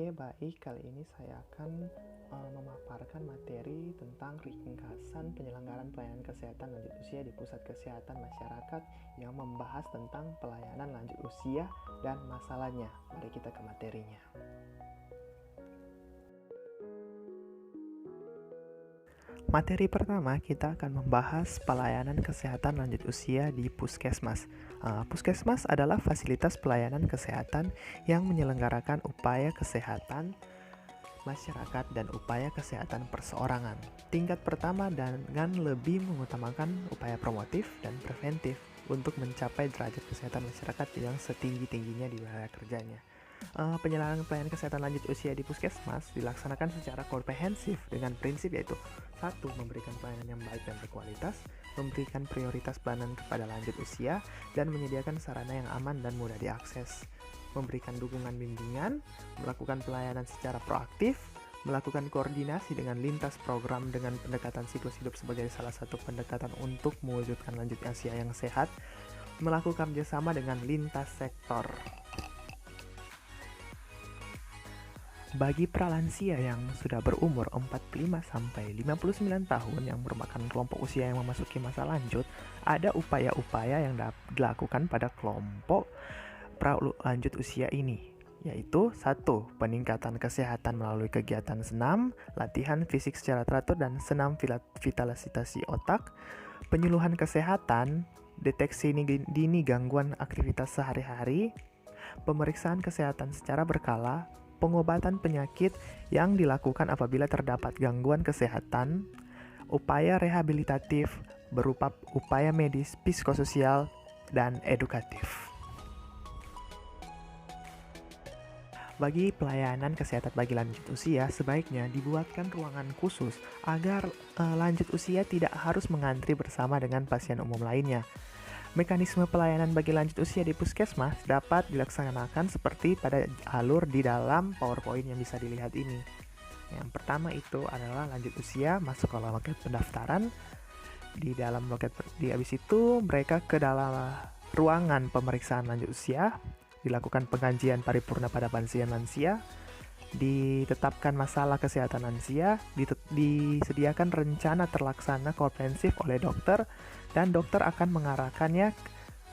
Oke, baik. Kali ini saya akan memaparkan materi tentang ringkasan penyelenggaraan pelayanan kesehatan lanjut usia di Pusat Kesehatan Masyarakat yang membahas tentang pelayanan lanjut usia dan masalahnya. Mari kita ke materinya. Materi pertama, kita akan membahas pelayanan kesehatan lanjut usia di Puskesmas. Puskesmas adalah fasilitas pelayanan kesehatan yang menyelenggarakan upaya kesehatan masyarakat dan upaya kesehatan perseorangan. Tingkat pertama dengan lebih mengutamakan upaya promotif dan preventif untuk mencapai derajat kesehatan masyarakat yang setinggi-tingginya di wilayah kerjanya. Penyelenggaraan pelayanan kesehatan lanjut usia di Puskesmas dilaksanakan secara komprehensif dengan prinsip yaitu 1. Memberikan pelayanan yang baik dan berkualitas, memberikan prioritas pelayanan kepada lanjut usia, dan menyediakan sarana yang aman dan mudah diakses, memberikan dukungan bimbingan, melakukan pelayanan secara proaktif, melakukan koordinasi dengan lintas program dengan pendekatan siklus hidup sebagai salah satu pendekatan untuk mewujudkan lanjut usia yang sehat, melakukan kerjasama dengan lintas sektor. Bagi pralansia yang sudah berumur 45-59 tahun yang merupakan kelompok usia yang memasuki masa lanjut, ada upaya-upaya yang dilakukan pada kelompok pralanjut usia ini, yaitu 1. Peningkatan kesehatan melalui kegiatan senam, latihan fisik secara teratur dan senam vitalisasi otak, penyuluhan kesehatan, deteksi dini gangguan aktivitas sehari-hari, pemeriksaan kesehatan secara berkala, pengobatan penyakit yang dilakukan apabila terdapat gangguan kesehatan, upaya rehabilitatif berupa upaya medis, psikososial, dan edukatif. Bagi pelayanan kesehatan bagi lanjut usia, sebaiknya dibuatkan ruangan khusus agar lanjut usia tidak harus mengantri bersama dengan pasien umum lainnya. Mekanisme pelayanan bagi lanjut usia di Puskesmas dapat dilaksanakan seperti pada alur di dalam PowerPoint yang bisa dilihat ini. Yang pertama itu adalah lanjut usia masuk ke loket pendaftaran. Habis itu mereka ke dalam ruangan pemeriksaan lanjut usia, dilakukan pengkajian paripurna pada pasien lansia, ditetapkan masalah kesehatan lansia, disediakan rencana terlaksana komprehensif oleh dokter, dan dokter akan mengarahkannya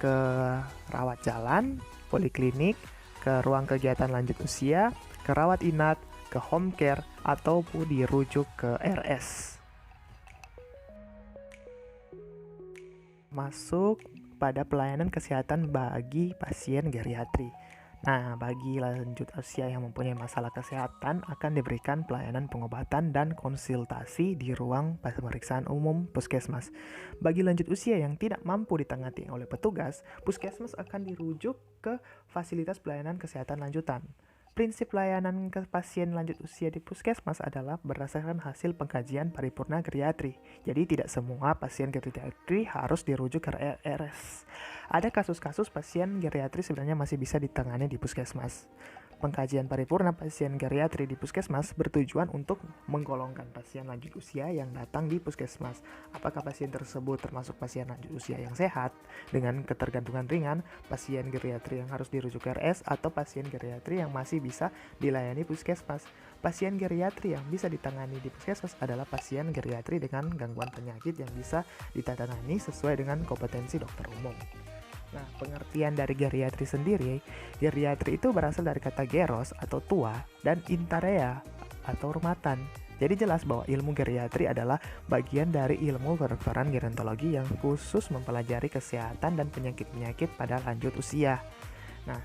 ke rawat jalan, poliklinik, ke ruang kegiatan lanjut usia, ke rawat inap, ke home care, ataupun dirujuk ke RS. Masuk pada pelayanan kesehatan bagi pasien geriatri. Nah, bagi lanjut usia yang mempunyai masalah kesehatan akan diberikan pelayanan pengobatan dan konsultasi di ruang pemeriksaan umum Puskesmas. Bagi lanjut usia yang tidak mampu ditangani oleh petugas, Puskesmas akan dirujuk ke fasilitas pelayanan kesehatan lanjutan. Prinsip pelayanan ke pasien lanjut usia di Puskesmas adalah berdasarkan hasil pengkajian paripurna geriatri. Jadi tidak semua pasien geriatri harus dirujuk ke RS. Ada kasus-kasus pasien geriatri sebenarnya masih bisa ditangani di Puskesmas. Pengkajian paripurna pasien geriatri di Puskesmas bertujuan untuk menggolongkan pasien lanjut usia yang datang di Puskesmas. Apakah pasien tersebut termasuk pasien lanjut usia yang sehat dengan ketergantungan ringan, pasien geriatri yang harus dirujuk ke RS, atau pasien geriatri yang masih bisa dilayani Puskesmas. Pasien geriatri yang bisa ditangani di Puskesmas adalah pasien geriatri dengan gangguan penyakit yang bisa ditangani sesuai dengan kompetensi dokter umum. Nah, pengertian dari geriatri sendiri, geriatri itu berasal dari kata geros atau tua dan intarea atau rumatan. Jadi jelas bahwa ilmu geriatri adalah bagian dari ilmu kedokteran gerontologi yang khusus mempelajari kesehatan dan penyakit-penyakit pada lanjut usia. Nah,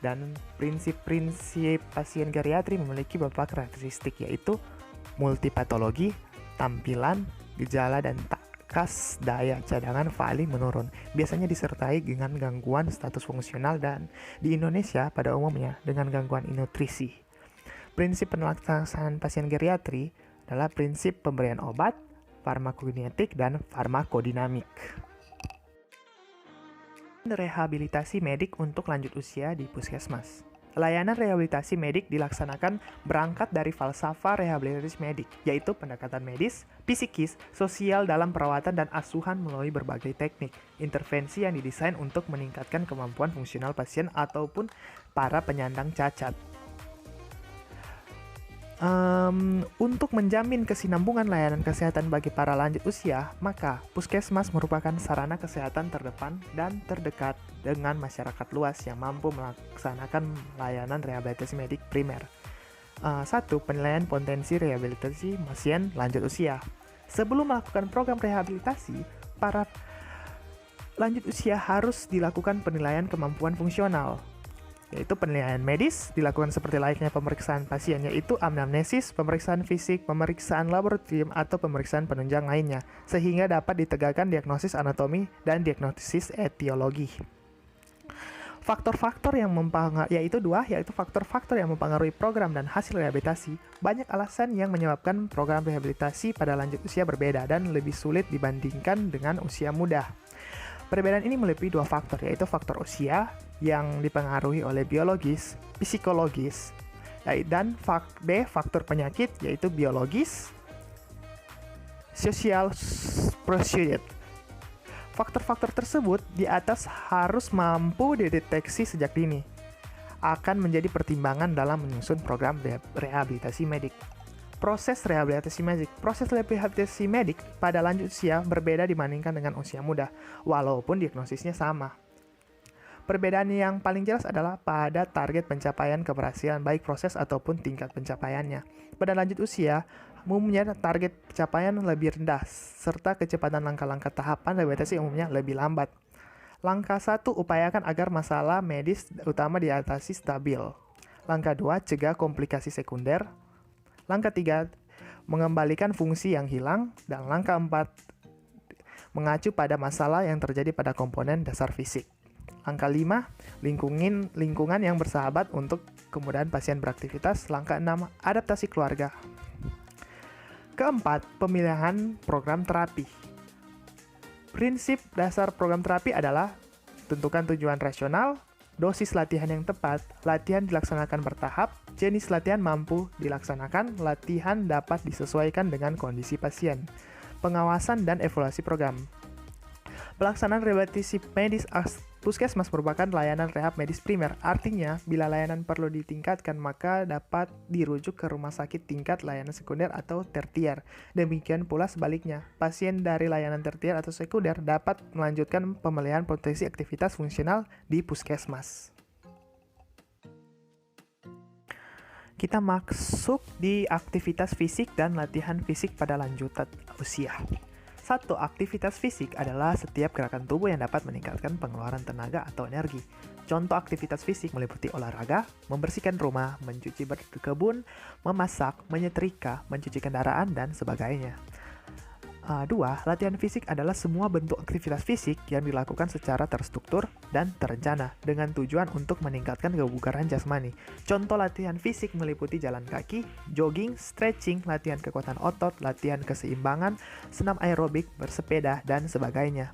dan prinsip-prinsip pasien geriatri memiliki beberapa karakteristik, yaitu multipatologi, tampilan, gejala, dan kas daya cadangan paling menurun, biasanya disertai dengan gangguan status fungsional dan di Indonesia pada umumnya dengan gangguan nutrisi. Prinsip pelaksanaan pasien geriatri adalah prinsip pemberian obat, farmakokinetik, dan farmakodinamik. Rehabilitasi medik untuk lanjut usia di Puskesmas. Layanan rehabilitasi medik dilaksanakan berangkat dari falsafah rehabilitasi medik, yaitu pendekatan medis, psikis, sosial dalam perawatan dan asuhan melalui berbagai teknik, intervensi yang didesain untuk meningkatkan kemampuan fungsional pasien ataupun para penyandang cacat. Untuk menjamin kesinambungan layanan kesehatan bagi para lanjut usia, maka puskesmas merupakan sarana kesehatan terdepan dan terdekat dengan masyarakat luas yang mampu melaksanakan layanan rehabilitasi medik primer. 1. Penilaian potensi rehabilitasi pasien lanjut usia. Sebelum melakukan program rehabilitasi, para lanjut usia harus dilakukan penilaian kemampuan fungsional, yaitu penilaian medis dilakukan seperti layaknya pemeriksaan pasien, yaitu anamnesis, pemeriksaan fisik, pemeriksaan laboratorium, atau pemeriksaan penunjang lainnya, sehingga dapat ditegakkan diagnosis anatomi dan diagnosis etiologi. Faktor-faktor yang yaitu faktor-faktor yang mempengaruhi program dan hasil rehabilitasi. Banyak alasan yang menyebabkan program rehabilitasi pada lanjut usia berbeda dan lebih sulit dibandingkan dengan usia muda. Perbedaan ini meliputi dua faktor, yaitu faktor usia yang dipengaruhi oleh biologis, psikologis, dan faktor penyakit, yaitu biologis, sosial, prosedur. Faktor-faktor tersebut di atas harus mampu dideteksi sejak dini, akan menjadi pertimbangan dalam menyusun program rehabilitasi medik. Proses rehabilitasi medik pada lanjut usia berbeda dibandingkan dengan usia muda, walaupun diagnosisnya sama. Perbedaan yang paling jelas adalah pada target pencapaian keberhasilan baik proses ataupun tingkat pencapaiannya. Pada lanjut usia, umumnya target pencapaian lebih rendah, serta kecepatan langkah-langkah tahapan rehabilitasi umumnya lebih lambat. Langkah 1, upayakan agar masalah medis utama diatasi stabil. Langkah 2, cegah komplikasi sekunder. Langkah 3, mengembalikan fungsi yang hilang. Dan langkah 4, mengacu pada masalah yang terjadi pada komponen dasar fisik. Langkah 5, lingkungan yang bersahabat untuk kemudahan pasien beraktivitas. Langkah 6, adaptasi keluarga. Keempat, pemilihan program terapi. Prinsip dasar program terapi adalah tentukan tujuan rasional, dosis latihan yang tepat, latihan dilaksanakan bertahap, jenis latihan mampu dilaksanakan, latihan dapat disesuaikan dengan kondisi pasien, pengawasan dan evaluasi program. Pelaksanaan rehabilitasi medis puskesmas merupakan layanan rehab medis primer. Artinya, bila layanan perlu ditingkatkan, maka dapat dirujuk ke rumah sakit tingkat layanan sekunder atau tertier. Demikian pula sebaliknya, pasien dari layanan tertier atau sekunder dapat melanjutkan pemeliharaan potensi aktivitas fungsional di puskesmas. Kita masuk di aktivitas fisik dan latihan fisik pada lanjutan usia. 1. Aktivitas fisik adalah setiap gerakan tubuh yang dapat meningkatkan pengeluaran tenaga atau energi. Contoh aktivitas fisik meliputi olahraga, membersihkan rumah, mencuci berkebun, memasak, menyetrika, mencuci kendaraan, dan sebagainya. 2. Latihan fisik adalah semua bentuk aktivitas fisik yang dilakukan secara terstruktur dan terencana dengan tujuan untuk meningkatkan kebugaran jasmani. Contoh latihan fisik meliputi jalan kaki, jogging, stretching, latihan kekuatan otot, latihan keseimbangan, senam aerobik, bersepeda, dan sebagainya.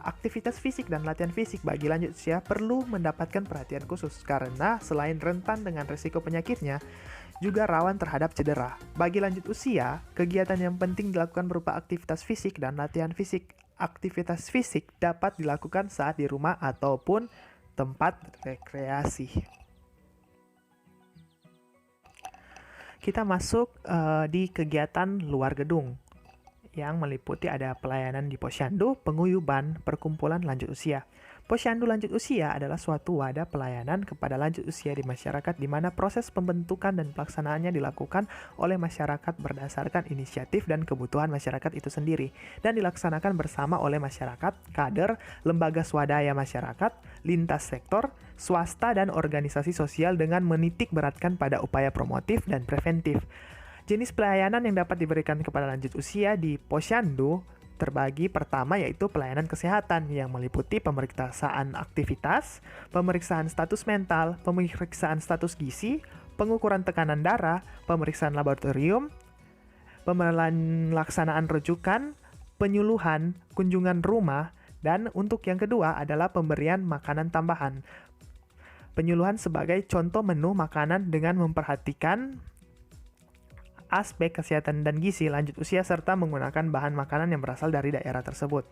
Aktivitas fisik dan latihan fisik bagi lanjut usia perlu mendapatkan perhatian khusus karena selain rentan dengan risiko penyakitnya, juga rawan terhadap cedera. Bagi lanjut usia, kegiatan yang penting dilakukan berupa aktivitas fisik dan latihan fisik. Aktivitas fisik dapat dilakukan saat di rumah ataupun tempat rekreasi. Kita masuk di kegiatan luar gedung yang meliputi ada pelayanan di posyandu, penguyuban, perkumpulan lanjut usia. Posyandu lanjut usia adalah suatu wadah pelayanan kepada lanjut usia di masyarakat di mana proses pembentukan dan pelaksanaannya dilakukan oleh masyarakat berdasarkan inisiatif dan kebutuhan masyarakat itu sendiri dan dilaksanakan bersama oleh masyarakat, kader, lembaga swadaya masyarakat, lintas sektor, swasta dan organisasi sosial dengan menitik beratkan pada upaya promotif dan preventif. Jenis pelayanan yang dapat diberikan kepada lanjut usia di posyandu terbagi pertama yaitu pelayanan kesehatan yang meliputi pemeriksaan aktivitas, pemeriksaan status mental, pemeriksaan status gizi, pengukuran tekanan darah, pemeriksaan laboratorium, pelaksanaan rujukan, penyuluhan, kunjungan rumah, dan untuk yang kedua adalah pemberian makanan tambahan. Penyuluhan sebagai contoh menu makanan dengan memperhatikan aspek kesehatan dan gizi lanjut usia serta menggunakan bahan makanan yang berasal dari daerah tersebut.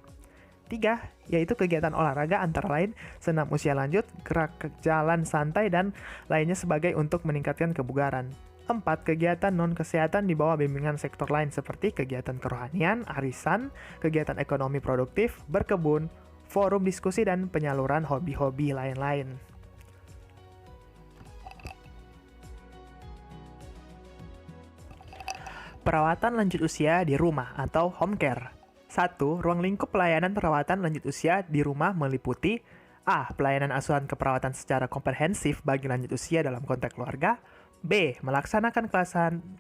3. Yaitu kegiatan olahraga antara lain senam usia lanjut, gerak jalan santai, dan lainnya sebagai untuk meningkatkan kebugaran. 4. Kegiatan non-kesehatan di bawah bimbingan sektor lain seperti kegiatan kerohanian, arisan, kegiatan ekonomi produktif, berkebun, forum diskusi, dan penyaluran hobi-hobi lain-lain. Perawatan lanjut usia di rumah atau home care. 1. Ruang lingkup pelayanan perawatan lanjut usia di rumah meliputi A. Pelayanan asuhan keperawatan secara komprehensif bagi lanjut usia dalam konteks keluarga. B. Melaksanakan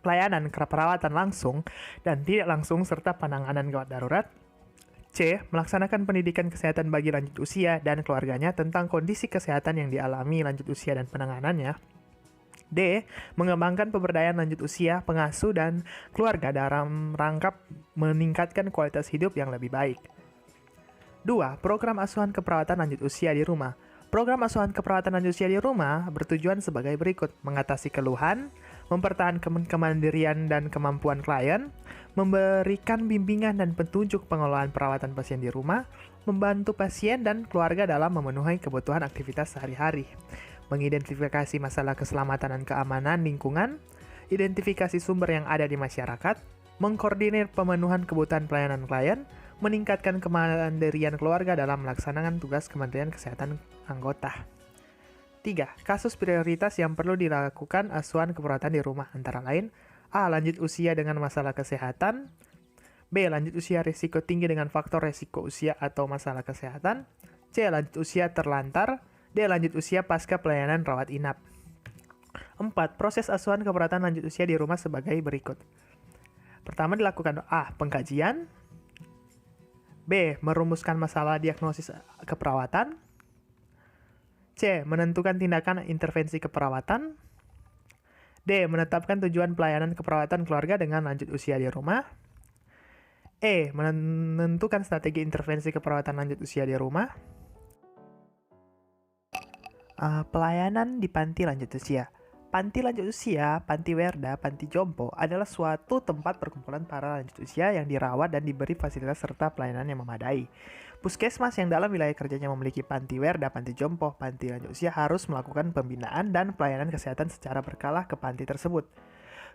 pelayanan keperawatan langsung dan tidak langsung serta penanganan gawat darurat. C. Melaksanakan pendidikan kesehatan bagi lanjut usia dan keluarganya tentang kondisi kesehatan yang dialami lanjut usia dan penanganannya. D. Mengembangkan pemberdayaan lanjut usia, pengasuh, dan keluarga dalam rangka meningkatkan kualitas hidup yang lebih baik. 2. Program asuhan keperawatan lanjut usia di rumah. Program asuhan keperawatan lanjut usia di rumah bertujuan sebagai berikut: mengatasi keluhan, mempertahankan kemandirian dan kemampuan klien, memberikan bimbingan dan petunjuk pengelolaan perawatan pasien di rumah, membantu pasien dan keluarga dalam memenuhi kebutuhan aktivitas sehari-hari, mengidentifikasi masalah keselamatan dan keamanan lingkungan, identifikasi sumber yang ada di masyarakat, mengkoordinir pemenuhan kebutuhan pelayanan klien, meningkatkan kemandirian keluarga dalam melaksanakan tugas Kementerian Kesehatan anggota. 3. Kasus prioritas yang perlu dilakukan asuhan keperawatan di rumah antara lain: A. Lanjut usia dengan masalah kesehatan. B. Lanjut usia risiko tinggi dengan faktor risiko usia atau masalah kesehatan. C. Lanjut usia terlantar. D. Lanjut usia pasca pelayanan rawat inap. 4. Proses asuhan keperawatan lanjut usia di rumah sebagai berikut. Pertama, dilakukan A. Pengkajian. B. Merumuskan masalah diagnosis keperawatan. C. Menentukan tindakan intervensi keperawatan. D. Menetapkan tujuan pelayanan keperawatan keluarga dengan lanjut usia di rumah. E. Menentukan strategi intervensi keperawatan lanjut usia di rumah. Pelayanan di panti lanjut usia. Panti lanjut usia, panti werda, panti jompo adalah suatu tempat perkumpulan para lanjut usia yang dirawat dan diberi fasilitas serta pelayanan yang memadai. Puskesmas yang dalam wilayah kerjanya memiliki panti werda, panti jompo, panti lanjut usia harus melakukan pembinaan dan pelayanan kesehatan secara berkala ke panti tersebut.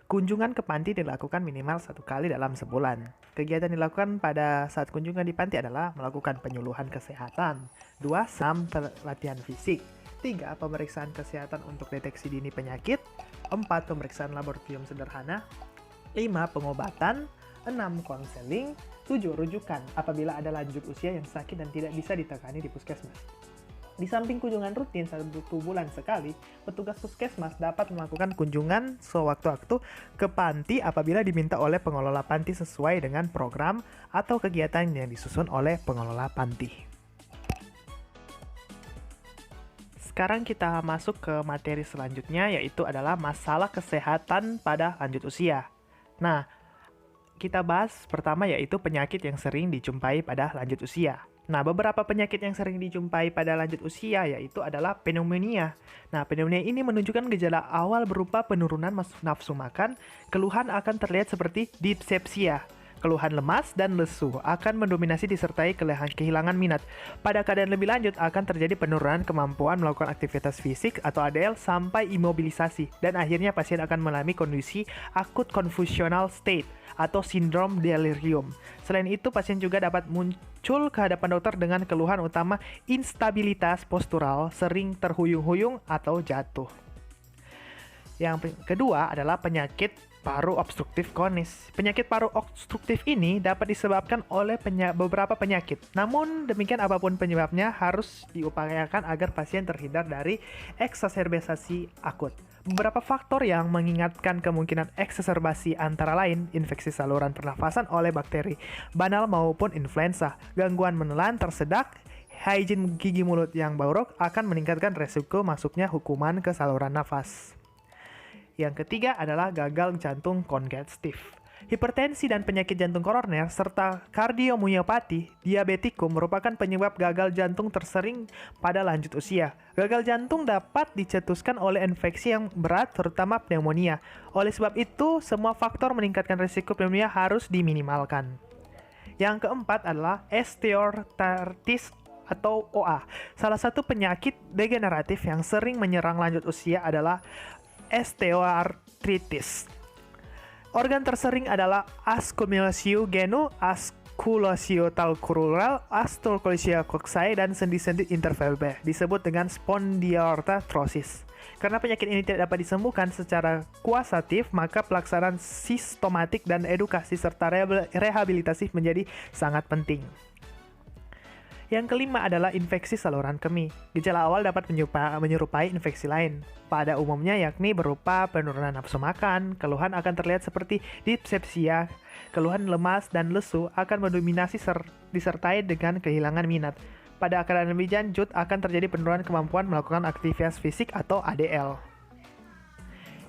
Kunjungan ke panti dilakukan minimal 1 kali dalam sebulan. Kegiatan dilakukan pada saat kunjungan di panti adalah melakukan penyuluhan kesehatan, 2. Pelatihan fisik, 3. Pemeriksaan kesehatan untuk deteksi dini penyakit, 4. Pemeriksaan laboratorium sederhana, 5. Pengobatan, 6. Konseling, 7. Rujukan apabila ada lanjut usia yang sakit dan tidak bisa ditangani di puskesmas. Di samping kunjungan rutin 1 bulan sekali, petugas puskesmas dapat melakukan kunjungan sewaktu-waktu ke panti apabila diminta oleh pengelola panti sesuai dengan program atau kegiatan yang disusun oleh pengelola panti. Sekarang kita masuk ke materi selanjutnya, yaitu adalah masalah kesehatan pada lanjut usia. Nah, kita bahas pertama yaitu penyakit yang sering dijumpai pada lanjut usia. Nah, beberapa penyakit yang sering dijumpai pada lanjut usia yaitu adalah pneumonia. Nah, pneumonia ini menunjukkan gejala awal berupa penurunan nafsu makan, keluhan akan terlihat seperti dispepsia. Keluhan lemas dan lesu akan mendominasi disertai kehilangan minat. Pada keadaan lebih lanjut akan terjadi penurunan kemampuan melakukan aktivitas fisik atau ADL sampai imobilisasi, dan akhirnya pasien akan mengalami kondisi acute confusional state atau sindrom delirium. Selain itu, pasien juga dapat muncul ke hadapan dokter dengan keluhan utama instabilitas postural, sering terhuyung-huyung atau jatuh. Yang kedua adalah penyakit paru obstruktif kronis. Penyakit paru obstruktif ini dapat disebabkan oleh beberapa penyakit. Namun demikian, apapun penyebabnya harus diupayakan agar pasien terhindar dari eksaserbasi akut. Beberapa faktor yang mengingatkan kemungkinan eksaserbasi antara lain infeksi saluran pernafasan oleh bakteri banal maupun influenza, gangguan menelan tersedak, hygiene gigi mulut yang buruk akan meningkatkan resiko masuknya kuman ke saluran nafas. Yang ketiga adalah gagal jantung kongestif. Hipertensi dan penyakit jantung koroner serta kardiomyopati diabetikum merupakan penyebab gagal jantung tersering pada lanjut usia. Gagal jantung dapat dicetuskan oleh infeksi yang berat, terutama pneumonia. Oleh sebab itu, semua faktor meningkatkan risiko pneumonia harus diminimalkan. Yang keempat adalah osteoartritis atau OA. Salah satu penyakit degeneratif yang sering menyerang lanjut usia adalah osteoartritis. Organ tersering adalah ascomyceu genu, asculosio talcrural, astrocolosio coxae, dan sendi-sendi intervertebrae, disebut dengan spondyloarthrosis. Karena penyakit ini tidak dapat disembuhkan secara kuasatif, maka pelaksanaan sistematik dan edukasi serta rehabilitasi menjadi sangat penting. Yang kelima adalah infeksi saluran kemih. Gejala awal dapat menyerupai infeksi lain, pada umumnya yakni berupa penurunan nafsu makan, keluhan akan terlihat seperti dispepsia, keluhan lemas dan lesu akan mendominasi disertai dengan kehilangan minat. Pada keadaan lebih lanjut akan terjadi penurunan kemampuan melakukan aktivitas fisik atau ADL.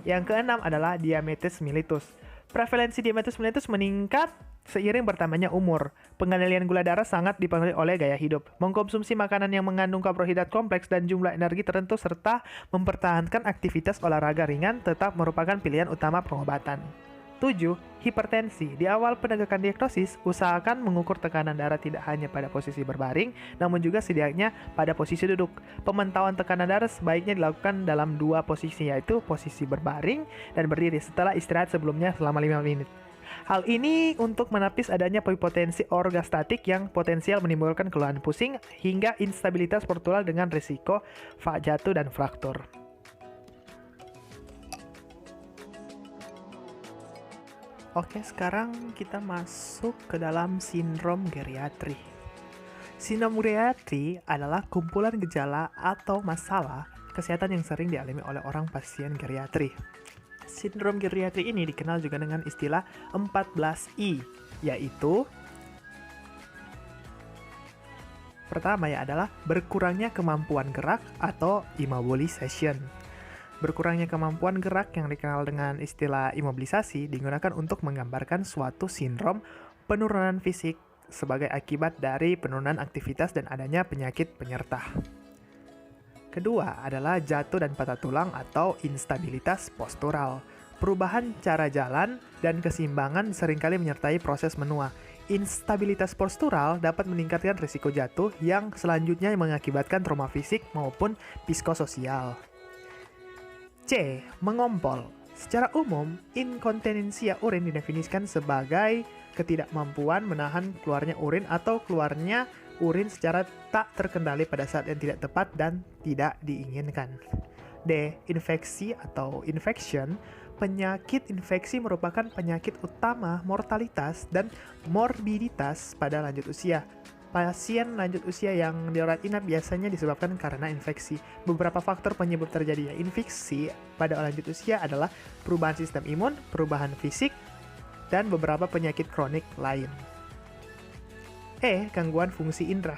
Yang keenam adalah diabetes mellitus. Prevalensi diabetes mellitus meningkat seiring bertambahnya umur. Pengendalian gula darah sangat dipengaruhi oleh gaya hidup, mengkonsumsi makanan yang mengandung karbohidrat kompleks dan jumlah energi tertentu, serta mempertahankan aktivitas olahraga ringan tetap merupakan pilihan utama pengobatan. 7. Hipertensi. Di awal penegakan diagnosis, usahakan mengukur tekanan darah tidak hanya pada posisi berbaring, namun juga setidaknya pada posisi duduk. Pemantauan tekanan darah sebaiknya dilakukan dalam dua posisi, yaitu posisi berbaring dan berdiri setelah istirahat sebelumnya selama 5 menit. Hal ini untuk menepis adanya hipotensi orgastatik yang potensial menimbulkan keluhan pusing hingga instabilitas postural dengan risiko jatuh dan fraktur. Oke, sekarang kita masuk ke dalam sindrom geriatri. Sindrom geriatri adalah kumpulan gejala atau masalah kesehatan yang sering dialami oleh orang pasien geriatri. Sindrom geriatri ini dikenal juga dengan istilah 14I, yaitu pertama adalah berkurangnya kemampuan gerak atau immobilization. Berkurangnya kemampuan gerak yang dikenal dengan istilah imobilisasi digunakan untuk menggambarkan suatu sindrom penurunan fisik sebagai akibat dari penurunan aktivitas dan adanya penyakit penyerta. Kedua adalah jatuh dan patah tulang atau instabilitas postural. Perubahan cara jalan dan keseimbangan seringkali menyertai proses menua. Instabilitas postural dapat meningkatkan risiko jatuh yang selanjutnya mengakibatkan trauma fisik maupun psikososial. C. Mengompol. Secara umum, inkontinensia urin didefinisikan sebagai ketidakmampuan menahan keluarnya urin atau keluarnya urin secara tak terkendali pada saat yang tidak tepat dan tidak diinginkan. D. Infeksi atau infection. Penyakit infeksi merupakan penyakit utama mortalitas dan morbiditas pada lanjut usia. Pasien lanjut usia yang dirawat inap biasanya disebabkan karena infeksi. Beberapa faktor penyebab terjadinya infeksi pada lanjut usia adalah perubahan sistem imun, perubahan fisik, dan beberapa penyakit kronik lain. E. Gangguan fungsi indera.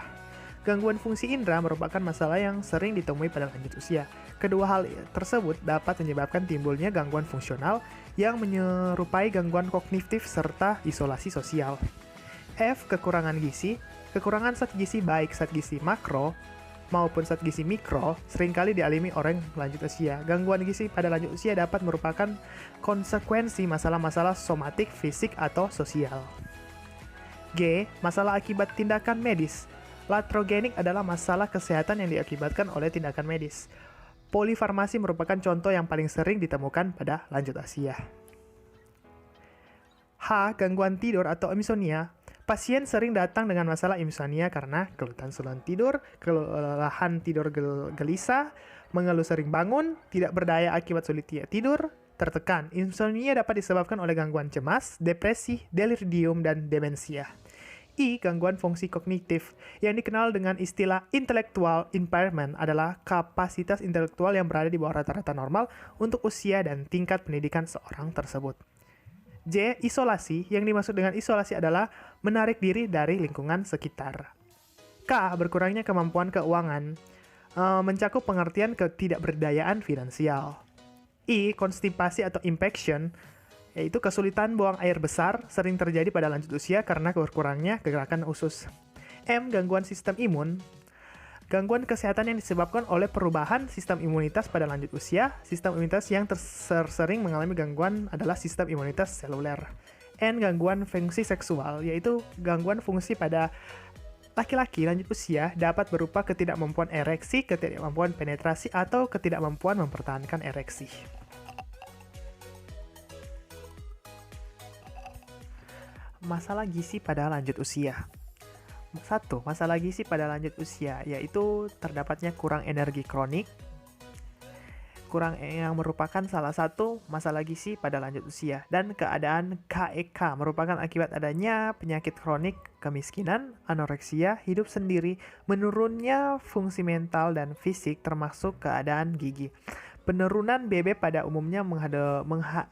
Gangguan fungsi indera merupakan masalah yang sering ditemui pada lanjut usia. Kedua hal tersebut dapat menyebabkan timbulnya gangguan fungsional yang menyerupai gangguan kognitif serta isolasi sosial. F. Kekurangan gizi. Kekurangan zat gizi baik zat gizi makro maupun zat gizi mikro seringkali dialami orang lanjut usia. Gangguan gizi pada lanjut usia dapat merupakan konsekuensi masalah-masalah somatik, fisik, atau sosial. G. Masalah akibat tindakan medis. Iatrogenik adalah masalah kesehatan yang diakibatkan oleh tindakan medis. Polifarmasi merupakan contoh yang paling sering ditemukan pada lanjut usia. H. Gangguan tidur atau insomnia. Pasien sering datang dengan masalah insomnia karena kelutan sulit tidur, kelelahan tidur gelisah, mengeluh sering bangun, tidak berdaya akibat sulit tidur, tertekan. Insomnia dapat disebabkan oleh gangguan cemas, depresi, delirium, dan demensia. I. Gangguan fungsi kognitif. Yang dikenal dengan istilah intellectual impairment adalah kapasitas intelektual yang berada di bawah rata-rata normal untuk usia dan tingkat pendidikan seorang tersebut. J. Isolasi. Yang dimaksud dengan isolasi adalah menarik diri dari lingkungan sekitar. K. Berkurangnya kemampuan keuangan. Mencakup pengertian ketidakberdayaan finansial. I. Konstipasi atau impaction, yaitu kesulitan buang air besar, sering terjadi pada lanjut usia karena berkurangnya gerakan usus. M. Gangguan sistem imun. Gangguan kesehatan yang disebabkan oleh perubahan sistem imunitas pada lanjut usia. Sistem imunitas yang sering mengalami gangguan adalah sistem imunitas seluler. N. Gangguan fungsi seksual, yaitu gangguan fungsi pada laki-laki lanjut usia dapat berupa ketidakmampuan ereksi, ketidakmampuan penetrasi, atau ketidakmampuan mempertahankan ereksi. masalah gizi pada lanjut usia. 1. Masalah gizi pada lanjut usia, yaitu terdapatnya kurang energi kronik, yang merupakan salah satu masalah gizi pada lanjut usia, dan keadaan KEK merupakan akibat adanya penyakit kronik, kemiskinan, anoreksia, hidup sendiri, menurunnya fungsi mental dan fisik termasuk keadaan gigi. Penurunan BB pada umumnya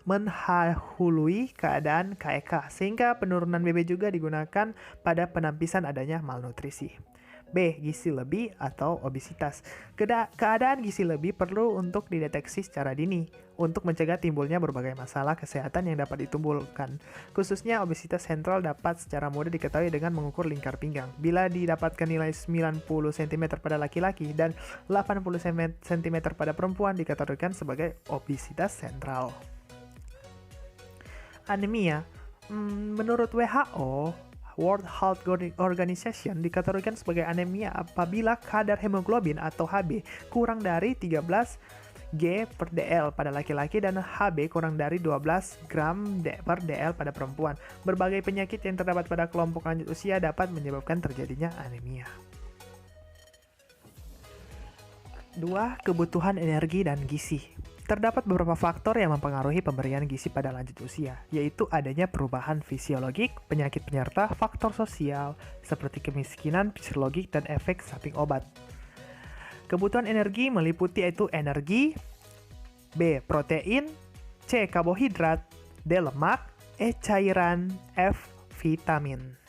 menghahului keadaan KEK, sehingga penurunan BB juga digunakan pada penampisan adanya malnutrisi. B. Gizi lebih atau obesitas. Keadaan gizi lebih perlu untuk dideteksi secara dini untuk mencegah timbulnya berbagai masalah kesehatan yang dapat ditimbulkan. Khususnya obesitas sentral dapat secara mudah diketahui dengan mengukur lingkar pinggang. Bila didapatkan nilai 90 cm pada laki-laki dan 80 cm pada perempuan dikategorikan sebagai obesitas sentral. Anemia. Menurut WHO, World Health Organization dikategorikan sebagai anemia apabila kadar hemoglobin atau Hb kurang dari 13 G per DL pada laki-laki dan Hb kurang dari 12 gram per DL pada perempuan. Berbagai penyakit yang terdapat pada kelompok lanjut usia dapat menyebabkan terjadinya anemia. 2. Kebutuhan energi dan gizi. Terdapat beberapa faktor yang mempengaruhi pemberian gizi pada lanjut usia, yaitu adanya perubahan fisiologik, penyakit penyerta, faktor sosial, seperti kemiskinan, fisiologik, dan efek samping obat. Kebutuhan energi meliputi yaitu energi, B. Protein, C. Karbohidrat, D. Lemak, E. Cairan, F. Vitamin.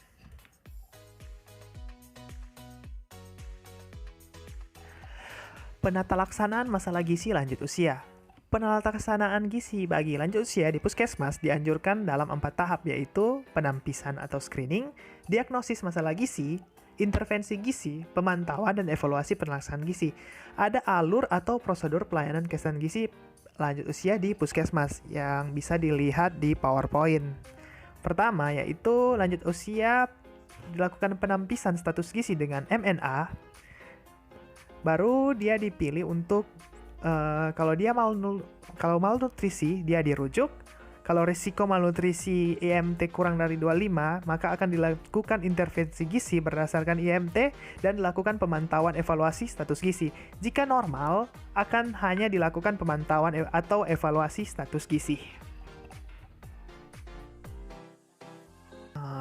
Penata laksanaan masalah gizi lanjut usia. Penelaksanaan gizi bagi lanjut usia di puskesmas dianjurkan dalam 4 tahap, yaitu penampisan atau screening, diagnosis masalah gizi, intervensi gizi, pemantauan, dan evaluasi pelaksanaan gizi. Ada alur atau prosedur pelayanan kesehatan gizi lanjut usia di puskesmas yang bisa dilihat di PowerPoint. Pertama, yaitu lanjut usia dilakukan penampisan status gizi dengan MNA. Baru dia dipilih untuk kalau malnutrisi dia dirujuk. Kalau risiko malnutrisi IMT kurang dari 25, maka akan dilakukan intervensi gizi berdasarkan IMT dan dilakukan pemantauan evaluasi status gizi. Jika normal, akan hanya dilakukan pemantauan atau evaluasi status gizi.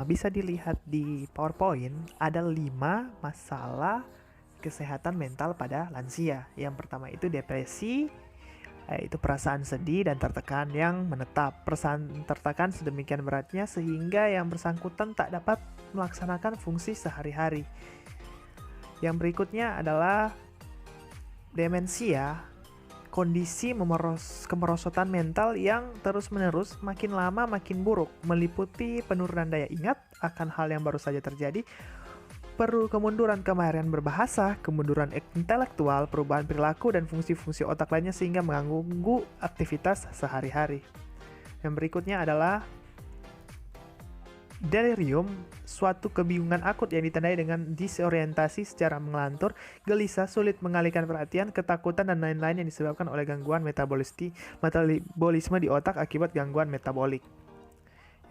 Bisa dilihat di PowerPoint, ada 5 masalah kesehatan mental pada lansia. Yang pertama itu depresi, yaitu perasaan sedih dan tertekan yang menetap. Perasaan tertekan sedemikian beratnya sehingga yang bersangkutan tak dapat melaksanakan fungsi sehari-hari. Yang berikutnya adalah demensia, kondisi kemerosotan mental yang terus-menerus makin lama makin buruk, meliputi penurunan daya ingat akan hal yang baru saja terjadi, kemunduran kemahirian berbahasa, kemunduran intelektual, perubahan perilaku, dan fungsi-fungsi otak lainnya sehingga mengganggu aktivitas sehari-hari. Yang berikutnya adalah delirium, suatu kebingungan akut yang ditandai dengan disorientasi secara mengelantur, gelisah, sulit mengalihkan perhatian, ketakutan, dan lain-lain yang disebabkan oleh gangguan metabolisme di otak akibat gangguan metabolik.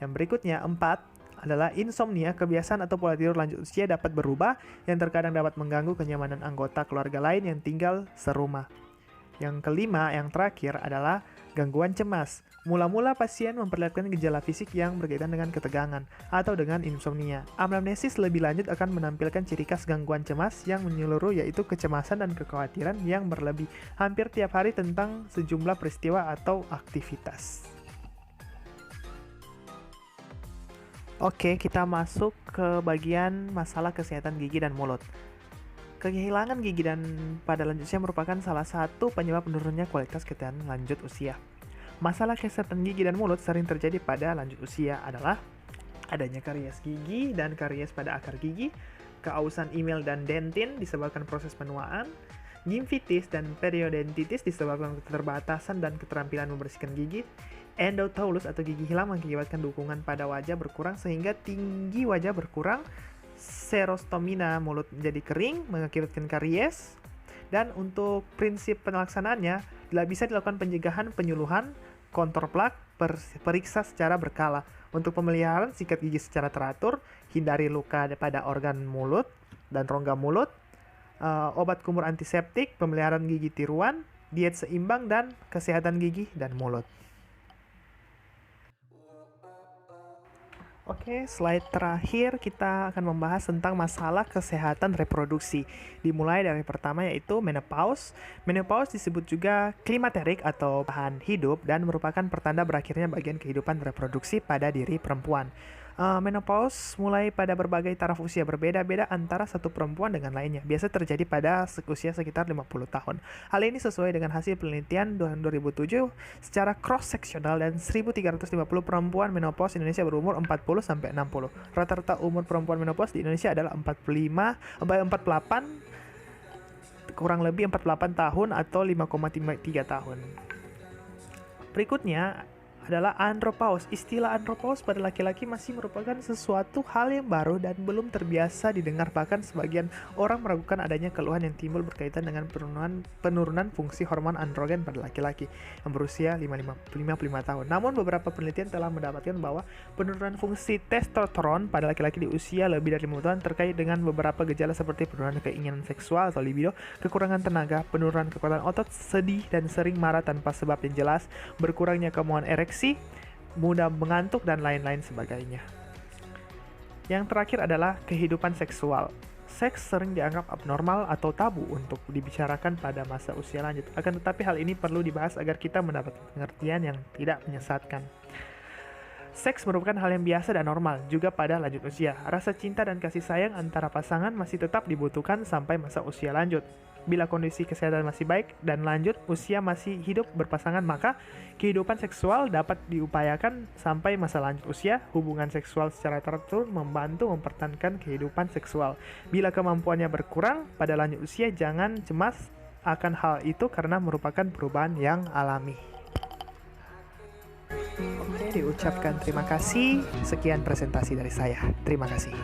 Yang berikutnya, 4, adalah insomnia. Kebiasaan atau pola tidur lanjut usia dapat berubah yang terkadang dapat mengganggu kenyamanan anggota keluarga lain yang tinggal serumah. Yang kelima, yang terakhir adalah gangguan cemas. Mula-mula pasien memperlihatkan gejala fisik yang berkaitan dengan ketegangan atau dengan insomnia. Anamnesis lebih lanjut akan menampilkan ciri khas gangguan cemas yang menyeluruh, yaitu kecemasan dan kekhawatiran yang berlebih hampir tiap hari tentang sejumlah peristiwa atau aktivitas. Oke, kita masuk ke bagian masalah kesehatan gigi dan mulut. Kehilangan gigi dan pada lanjut usia merupakan salah satu penyebab menurunnya kualitas kesehatan lanjut usia. Masalah kesehatan gigi dan mulut sering terjadi pada lanjut usia adalah adanya karies gigi dan karies pada akar gigi, keausan emil dan dentin disebabkan proses penuaan, gingivitis dan periodontitis disebabkan keterbatasan dan keterampilan membersihkan gigi, endothallus atau gigi hilang mengakibatkan dukungan pada wajah berkurang sehingga tinggi wajah berkurang, serostomina mulut menjadi kering mengakibatkan karies, dan untuk prinsip pelaksanaannya bisa dilakukan pencegahan penyuluhan, kontor plak, diperiksa secara berkala. Untuk pemeliharaan, sikat gigi secara teratur, hindari luka pada organ mulut dan rongga mulut, obat kumur antiseptik, pemeliharaan gigi tiruan, diet seimbang, dan kesehatan gigi dan mulut. Oke, slide terakhir kita akan membahas tentang masalah kesehatan reproduksi. Dimulai dari pertama yaitu menopause. Menopause disebut juga klimakterik atau tahan hidup dan merupakan pertanda berakhirnya bagian kehidupan reproduksi pada diri perempuan. Menopause mulai pada berbagai taraf usia berbeda-beda antara satu perempuan dengan lainnya. Biasa terjadi pada usia sekitar 50 tahun. Hal ini sesuai dengan hasil penelitian tahun 2007 secara cross-seksional dan 1.350 perempuan menopause Indonesia berumur 40-60. Rata-rata umur perempuan menopause di Indonesia adalah 48 kurang lebih 48 tahun atau 5,3 tahun. Berikutnya adalah andropause. Istilah andropause pada laki-laki masih merupakan sesuatu hal yang baru dan belum terbiasa didengar, bahkan sebagian orang meragukan adanya keluhan yang timbul berkaitan dengan penurunan fungsi hormon androgen pada laki-laki yang berusia 55 tahun. Namun beberapa penelitian telah mendapatkan bahwa penurunan fungsi testosteron pada laki-laki di usia lebih dari 50 tahun terkait dengan beberapa gejala seperti penurunan keinginan seksual atau libido, kekurangan tenaga, penurunan kekuatan otot, sedih dan sering marah tanpa sebab yang jelas, berkurangnya kemauan ereksi, mudah mengantuk, dan lain-lain sebagainya. Yang terakhir adalah kehidupan seksual. Seks sering dianggap abnormal atau tabu untuk dibicarakan pada masa usia lanjut. Akan tetapi hal ini perlu dibahas agar kita mendapat pengertian yang tidak menyesatkan. Seks merupakan hal yang biasa dan normal juga pada lanjut usia. Rasa cinta dan kasih sayang antara pasangan masih tetap dibutuhkan sampai masa usia lanjut. Bila kondisi kesehatan masih baik dan lanjut usia masih hidup berpasangan, maka kehidupan seksual dapat diupayakan sampai masa lanjut usia. Hubungan seksual secara teratur membantu mempertahankan kehidupan seksual. Bila kemampuannya berkurang pada lanjut usia, jangan cemas akan hal itu karena merupakan perubahan yang alami. Oke, diucapkan terima kasih. Sekian presentasi dari saya. Terima kasih.